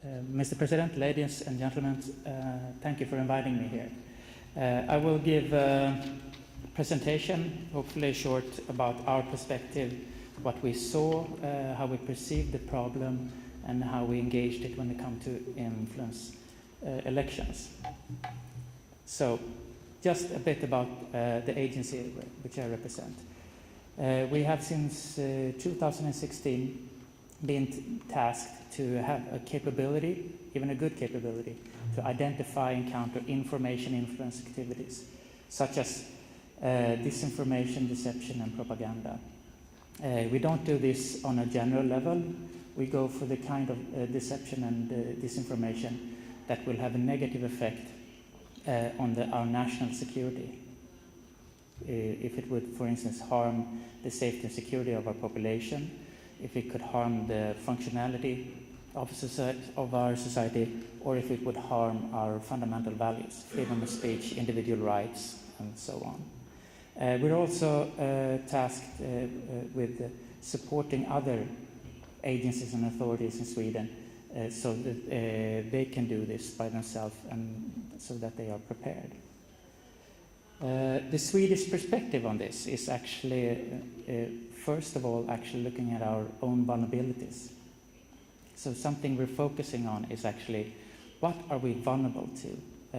Mr. President, ladies and gentlemen, thank you for inviting me here. I will give a presentation, hopefully short, about our perspective, what we saw, how we perceived the problem, and how we engaged it when it comes to influence elections. So, just a bit about the agency which I represent. We have since 2016 been tasked to have a capability, even a good capability, to identify and counter information influence activities, such as disinformation, deception, and propaganda. We don't do this on a general level. We go for the kind of deception and disinformation that will have a negative effect on our national security. If it would, for instance, harm the safety and security of our population, if it could harm the functionality of our society, or if it would harm our fundamental values, freedom of speech, individual rights, and so on. We're also tasked with supporting other agencies and authorities in Sweden so that they can do this by themselves and so that they are prepared. The Swedish perspective on this is actually, first of all, actually looking at our own vulnerabilities. So something we're focusing on is actually, what are we vulnerable to?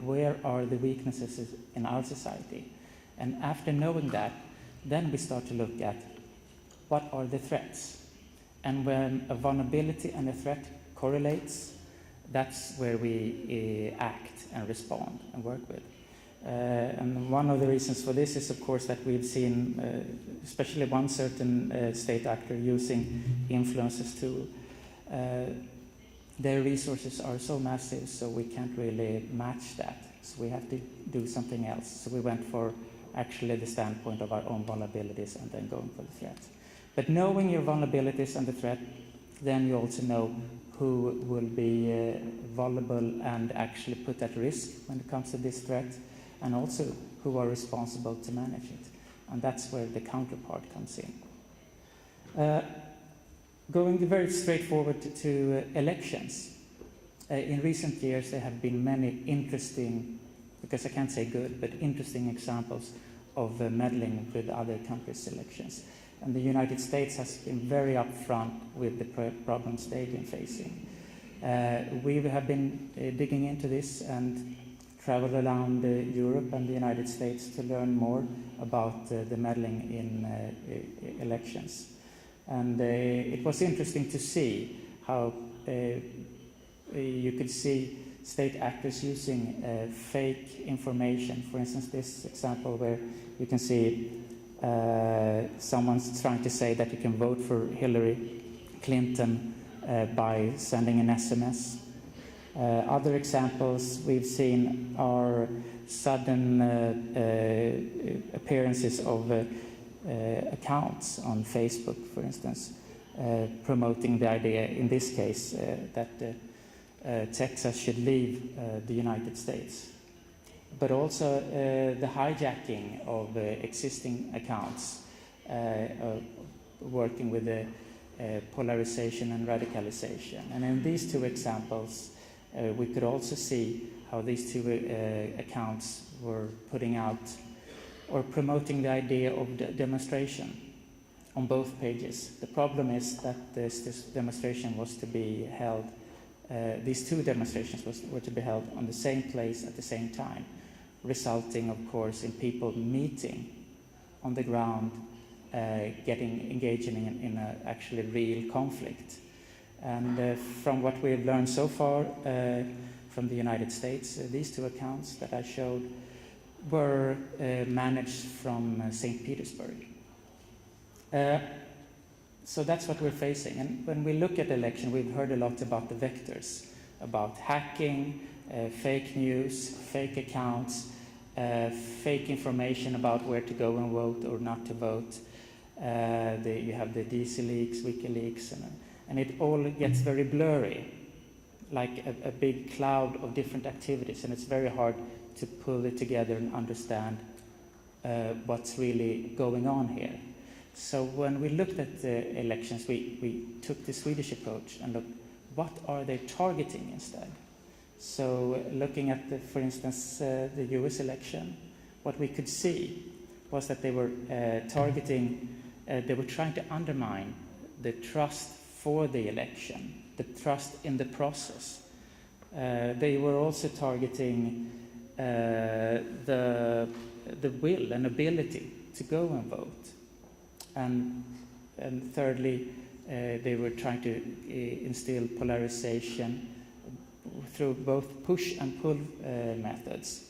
Where are the weaknesses in our society? And after knowing that, then we start to look at what are the threats. And when a vulnerability and a threat correlates, that's where we act and respond and work with. And one of the reasons for this is, of course, that we've seen, especially one certain state actor using influences to, their resources are so massive, so we can't really match that. So we have to do something else. So we went for actually the standpoint of our own vulnerabilities and then going for the threats. But knowing your vulnerabilities and the threat, then you also know who will be vulnerable and actually put at risk when it comes to this threat, and also who are responsible to manage it. And that's where the counterpart comes in. Going very straightforward to elections. In recent years, there have been many interesting, because I can't say good, but interesting examples of meddling with other countries' elections. And the United States has been very upfront with the problems they've been facing. We have been digging into this and traveled around Europe and the United States to learn more about the meddling in elections. And it was interesting to see how you could see state actors using fake information. For instance, this example where you can see someone's trying to say that you can vote for Hillary Clinton by sending an SMS. Other examples we've seen are sudden appearances of accounts on Facebook, for instance, promoting the idea, in this case, that Texas should leave the United States. But also the hijacking of existing accounts, working with the polarization and radicalization. And in these two examples, we could also see how these two accounts were putting out or promoting the idea of demonstration on both pages. The problem is that this demonstration was to be held, these two demonstrations were to be held on the same place at the same time, resulting, of course, in people meeting on the ground, engaging in a actually real conflict. And from what we have learned so far from the United States, these two accounts that I showed were managed from St. Petersburg. So that's what we're facing. And when we look at election, we've heard a lot about the vectors, about hacking, fake news, fake accounts, fake information about where to go and vote or not to vote. You have the DC leaks, WikiLeaks, and it all gets very blurry, like a big cloud of different activities, and it's very hard to pull it together and understand what's really going on here. So when we looked at the elections, we took the Swedish approach and looked, what are they targeting instead? So looking at, for instance, the US election, what we could see was that they were they were trying to undermine the trust for the election, the trust in the process. They were also targeting the will and ability to go and vote. And thirdly, they were trying to instill polarization through both push and pull methods.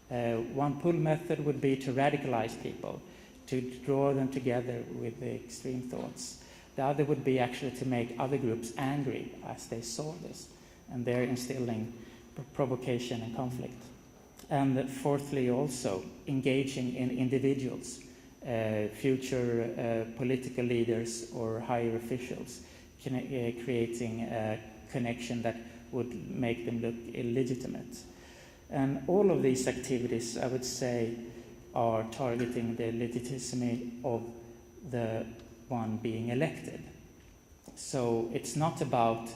One pull method would be to radicalize people, to draw them together with the extreme thoughts. The other would be actually to make other groups angry as they saw this, and they're instilling provocation and conflict. And fourthly, also engaging in individuals, future political leaders or higher officials, creating a connection that would make them look illegitimate. And all of these activities, I would say, are targeting the legitimacy of the one being elected. So it's not about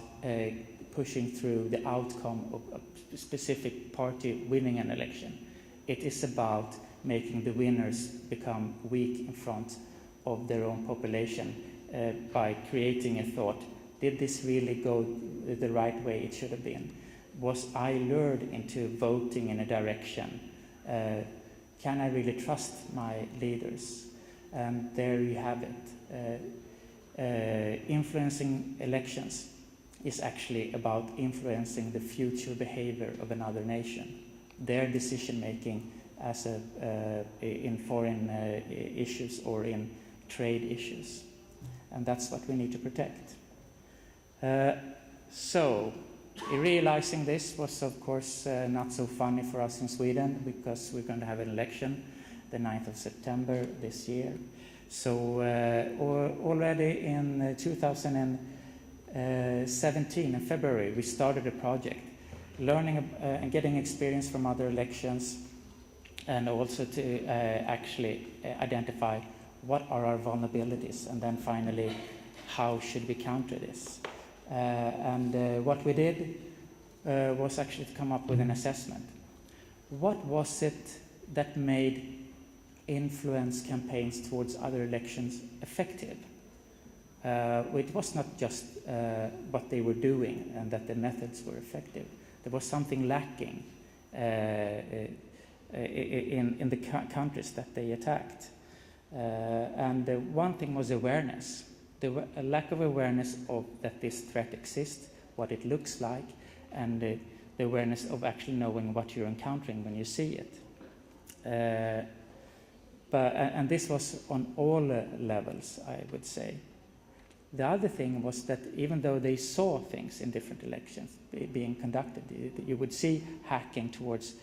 pushing through the outcome of a specific party winning an election. It is about making the winners become weak in front of their own population by creating a thought, did this really go the right way it should have been? Was I lured into voting in a direction? Can I really trust my leaders? And there you have it. Influencing elections is actually about influencing the future behavior of another nation, their decision making as in foreign issues or in trade issues. And that's what we need to protect. So realizing this was, of course, not so funny for us in Sweden, because we're going to have an election the 9th of September this year. So already in 2017, in February, we started a project, learning and getting experience from other elections, and also to actually identify what are our vulnerabilities, and then finally, how should we counter this? And what we did was actually to come up with an assessment. What was it that made influence campaigns towards other elections effective? It was not just what they were doing and that the methods were effective. There was something lacking in the countries that they attacked. And one thing was awareness. There was a lack of awareness of that this threat exists, what it looks like, and the awareness of actually knowing what you're encountering when you see it. And this was on all levels, I would say. The other thing was that even though they saw things in different elections being conducted, you would see hacking towards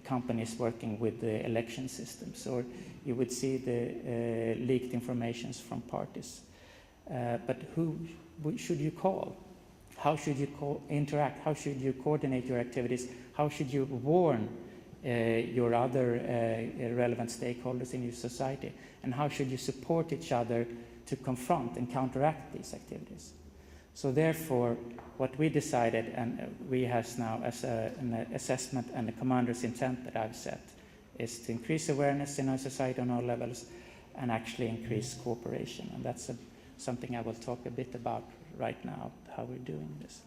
companies working with the election systems, or you would see the leaked informations from parties. But who should you call? How should you interact? How should you coordinate your activities? How should you warn your other relevant stakeholders in your society? And how should you support each other to confront and counteract these activities? So therefore, what we decided, and we have now as an assessment and a commander's intent that I've set, is to increase awareness in our society on all levels and actually increase cooperation. And that's something I will talk a bit about right now, how we're doing this.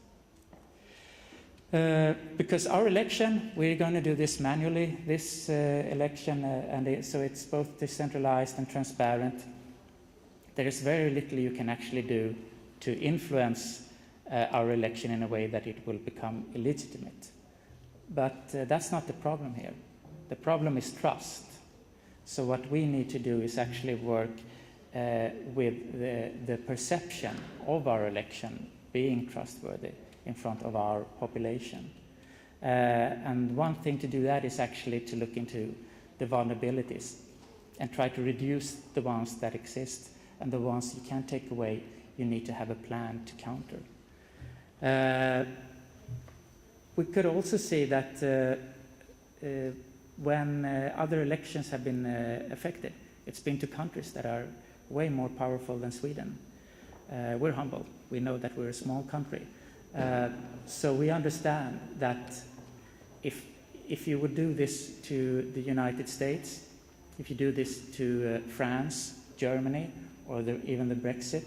Because our election, we're going to do this manually, this election, so it's both decentralized and transparent. There is very little you can actually do to influence our election in a way that it will become illegitimate. But that's not the problem here. The problem is trust. So what we need to do is actually work with the perception of our election being trustworthy in front of our population. And one thing to do that is actually to look into the vulnerabilities and try to reduce the ones that exist, and the ones you can't take away, you need to have a plan to counter. We could also see that when other elections have been affected, it's been to countries that are way more powerful than Sweden. We're humble. We know that we're a small country. So we understand that if you would do this to the United States, if you do this to France, Germany, or even the Brexit,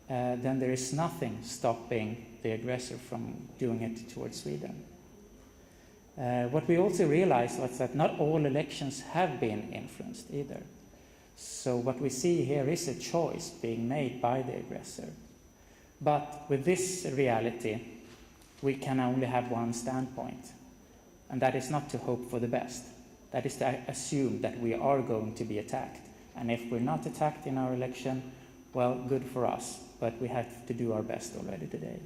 then there is nothing stopping the aggressor from doing it towards Sweden. What we also realized was that not all elections have been influenced either. So what we see here is a choice being made by the aggressor. But with this reality, we can only have one standpoint, and that is not to hope for the best. That is to assume that we are going to be attacked. And if we're not attacked in our election, well, good for us, but we have to do our best already today.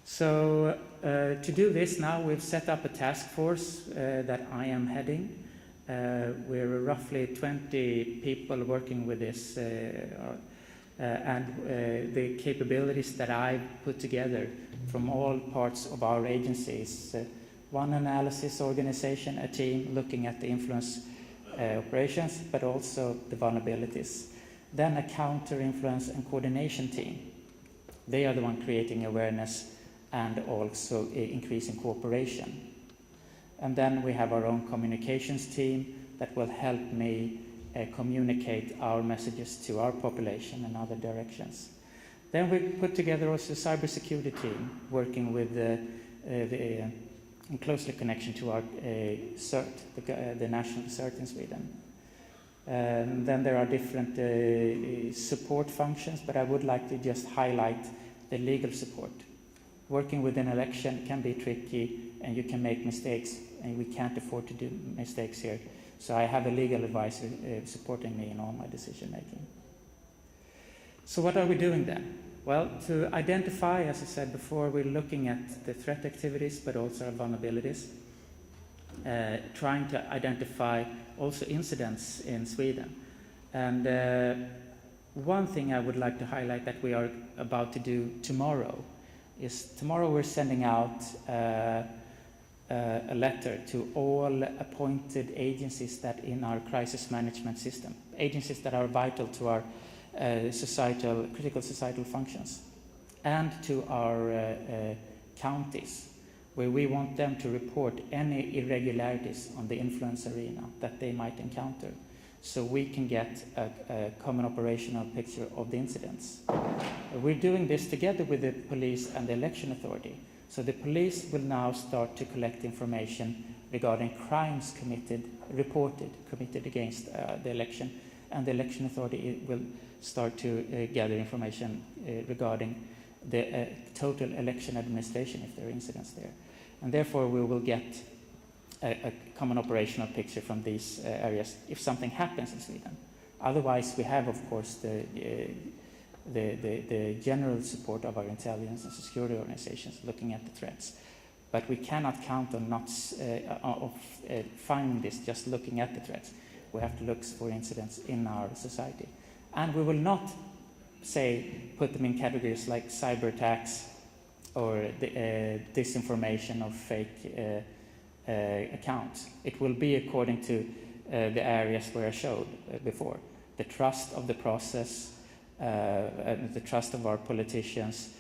So to do this now, we've set up a task force that I am heading. We're roughly 20 people working with this, and the capabilities that I've put together from all parts of our agencies. One analysis organization, a team looking at the influence operations, but also the vulnerabilities. Then a counter-influence and coordination team. They are the one creating awareness and also increasing cooperation. And then we have our own communications team that will help me communicate our messages to our population in other directions. Then we put together also a cybersecurity team working with in closely connection to our CERT, the national CERT in Sweden. Then there are different support functions, but I would like to just highlight the legal support. Working with an election can be tricky, and you can make mistakes, and we can't afford to do mistakes here. So I have a legal advisor supporting me in all my decision making. So what are we doing then? Well, to identify, as I said before, we're looking at the threat activities, but also our vulnerabilities, trying to identify also incidents in Sweden. And one thing I would like to highlight that we are about to do tomorrow is tomorrow we're sending out a letter to all appointed agencies that in our crisis management system, agencies that are vital to our critical societal functions, and to our counties, where we want them to report any irregularities on the influence arena that they might encounter, so we can get a common operational picture of the incidents. We're doing this together with the police and the election authority. So the police will now start to collect information regarding crimes committed against the election, and the election authority will start to gather information regarding the total election administration if there are incidents there. And therefore we will get a common operational picture from these areas if something happens in Sweden. Otherwise we have, of course, the general support of our intelligence and security organizations looking at the threats. But we cannot count on finding this just looking at the threats. We have to look for incidents in our society. And we will not, put them in categories like cyber attacks or disinformation or fake accounts. It will be according to the areas where I showed before. The trust of the process, the trust of our politicians,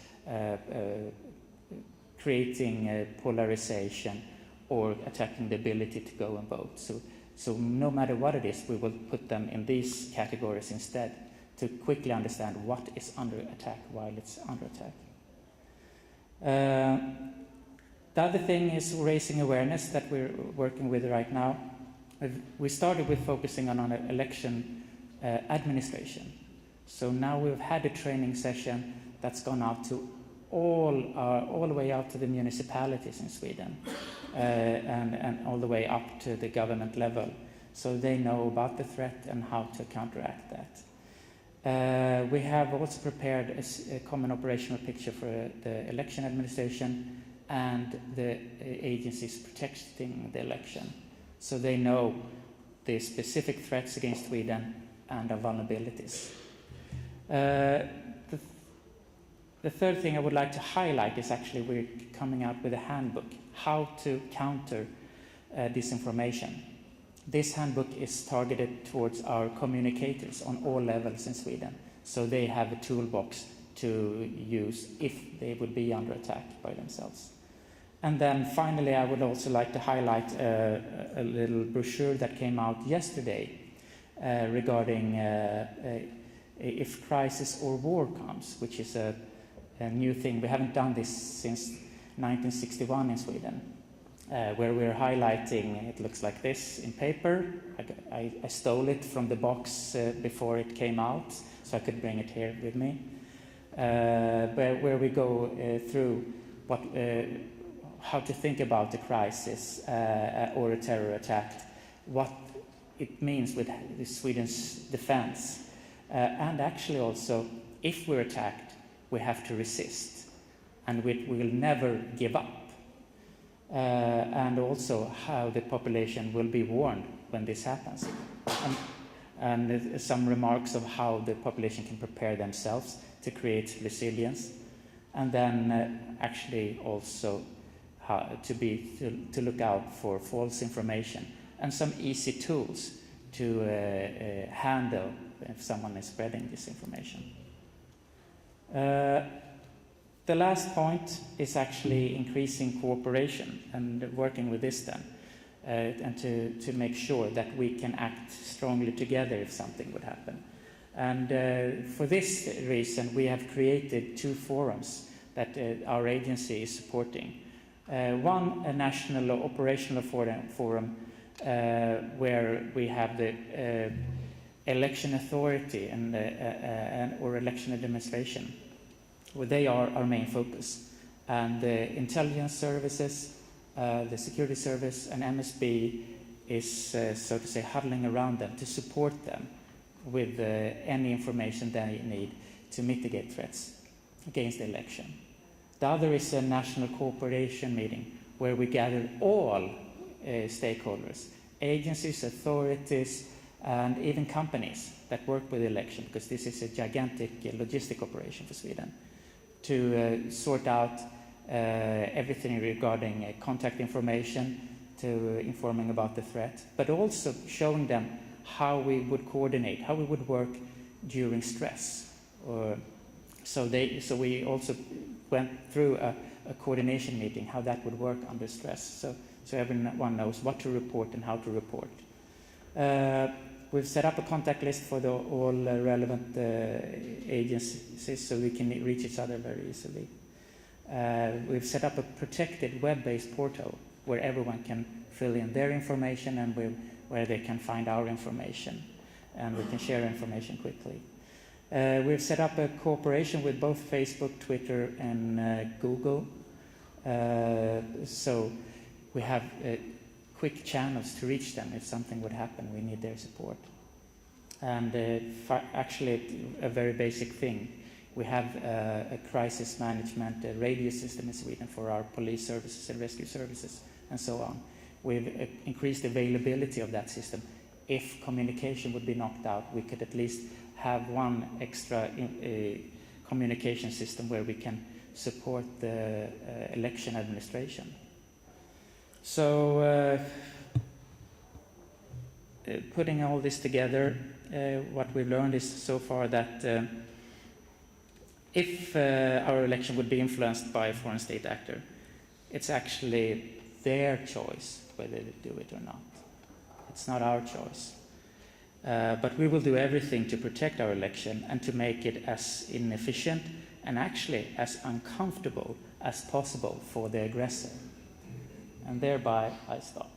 creating polarization or attacking the ability to go and vote. So no matter what it is, we will put them in these categories instead to quickly understand what is under attack while it's under attack. The other thing is raising awareness that we're working with right now. We started with focusing on election administration. So now we've had a training session that's gone out to all the way out to the municipalities in Sweden, and all the way up to the government level, so they know about the threat and how to counteract that. We have also prepared a common operational picture for the election administration and the agencies protecting the election, so they know the specific threats against Sweden and our vulnerabilities. The third thing I would like to highlight is actually we're coming out with a handbook, how to counter disinformation. This handbook is targeted towards our communicators on all levels in Sweden, so they have a toolbox to use if they would be under attack by themselves. And then finally, I would also like to highlight a little brochure that came out yesterday regarding if crisis or war comes, which is a new thing. We haven't done this since 1961 in Sweden, where we're highlighting, it looks like this in paper. I stole it from the box before it came out, so I could bring it here with me, where we go through how to think about a crisis or a terror attack, what it means with Sweden's defense, and actually also, if we're attacked, we have to resist, and we will never give up, and also how the population will be warned when this happens, and some remarks of how the population can prepare themselves to create resilience, and then actually also how to look out for false information and some easy tools to handle if someone is spreading disinformation. The last point is actually increasing cooperation and working with this then, and to make sure that we can act strongly together if something would happen. And for this reason, we have created 2 forums that our agency is supporting. One, a national operational forum where we have the election authority or election administration, where they are our main focus. And the intelligence services, the security service, and MSB is, so to say, huddling around them to support them with any information they need to mitigate threats against the election. The other is a national cooperation meeting where we gather all stakeholders, agencies, authorities, and even companies that work with the election, because this is a gigantic logistic operation for Sweden, to sort out everything regarding contact information, to informing about the threat, but also showing them how we would coordinate, how we would work during stress. So we also went through a coordination meeting, how that would work under stress, so everyone knows what to report and how to report. We've set up a contact list for all relevant agencies so we can reach each other very easily. We've set up a protected web-based portal where everyone can fill in their information and where they can find our information, and we can share information quickly. We've set up a cooperation with both Facebook, Twitter, and Google. So we have quick channels to reach them if something would happen. We need their support. And actually, a very basic thing. We have a crisis management radio system in Sweden for our police services and rescue services and so on. We've increased the availability of that system. If communication would be knocked out, we could at least have one extra communication system where we can support the election administration. So putting all this together, what we've learned is so far that if our election would be influenced by a foreign state actor, it's actually their choice whether to do it or not. It's not our choice. But we will do everything to protect our election and to make it as inefficient and actually as uncomfortable as possible for the aggressor. And thereby I stop.